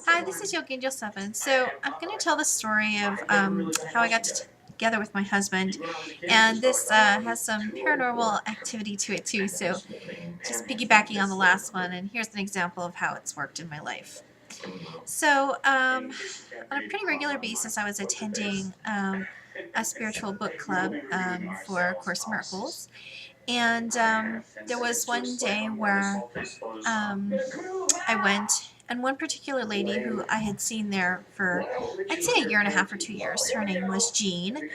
Hi, this is Yogi Angel 7. So I'm going to tell the story of how I got together with my husband, and this has some paranormal activity to it too. So just piggybacking on the last one, and here's an example of how it's worked in my life. So on a pretty regular basis, I was attending a spiritual book club for Course in Miracles, and there was one day where I went, and one particular lady who I had seen there for, I'd say, a year and a half or 2 years, her name was Jean,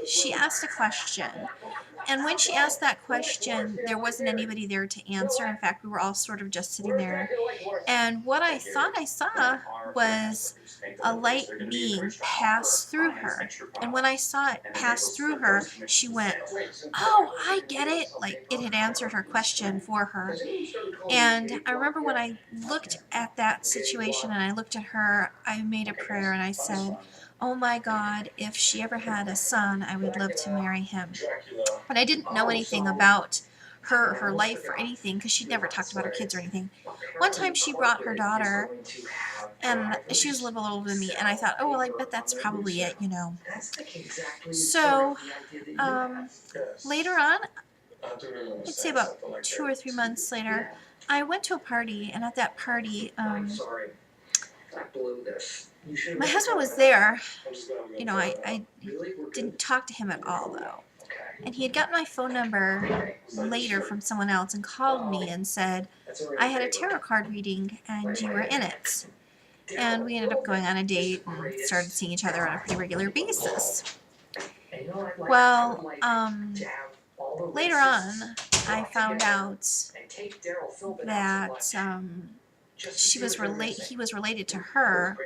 she asked a question. And when she asked that question, there wasn't anybody there to answer. In fact, we were all sort of just sitting there. And what I thought I saw was a light being pass through her. And when I saw it pass through her, she went, "Oh, I get it." Like it had answered her question for her. And I remember when I looked at that situation and I looked at her, I made a prayer and I said, "Oh my God, if she ever had a son, I would love to marry him." But I didn't know anything about her life or anything because she'd never talked about her kids or anything. One time she brought her daughter, and she was a little older than me, and I thought, oh, well, I bet that's probably it, you know. So later on, I'd say about 2 or 3 months later, I went to a party, and at that party, my husband was there. You know, I didn't talk to him at all, though. And he had gotten my phone number later from someone else and called me and said, I had a tarot card reading and you were in it. And we ended up going on a date and started seeing each other on a pretty regular basis. Well, later on, I found out that he was related to her,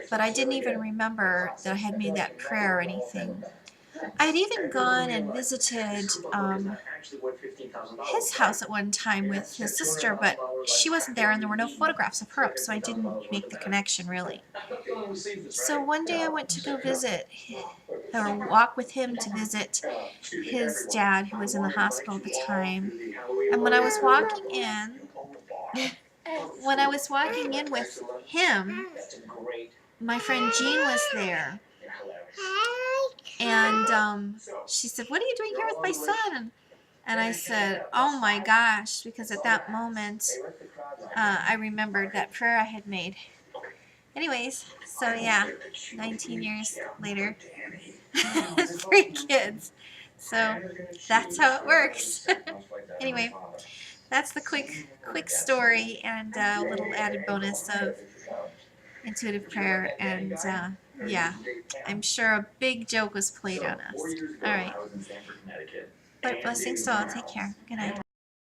but I didn't even remember that I had made that prayer or anything. I had even gone and visited his house at one time with his sister, but she wasn't there and there were no photographs of her up, so I didn't make the connection really. So one day I went to go visit or walk with him to visit his dad, who was in the hospital at the time. And when I was walking in with him, my friend Jean was there. And she said, "What are you doing here with my son?" And I said, "Oh my gosh," because at that moment I remembered that prayer I had made. Anyways, so yeah, 19 years later, 3 kids. So that's how it works. Anyway, that's the quick story and a little added bonus of intuitive prayer. And yeah, I'm sure a big joke was played on us. All right. But blessings to all. Take care. Good night.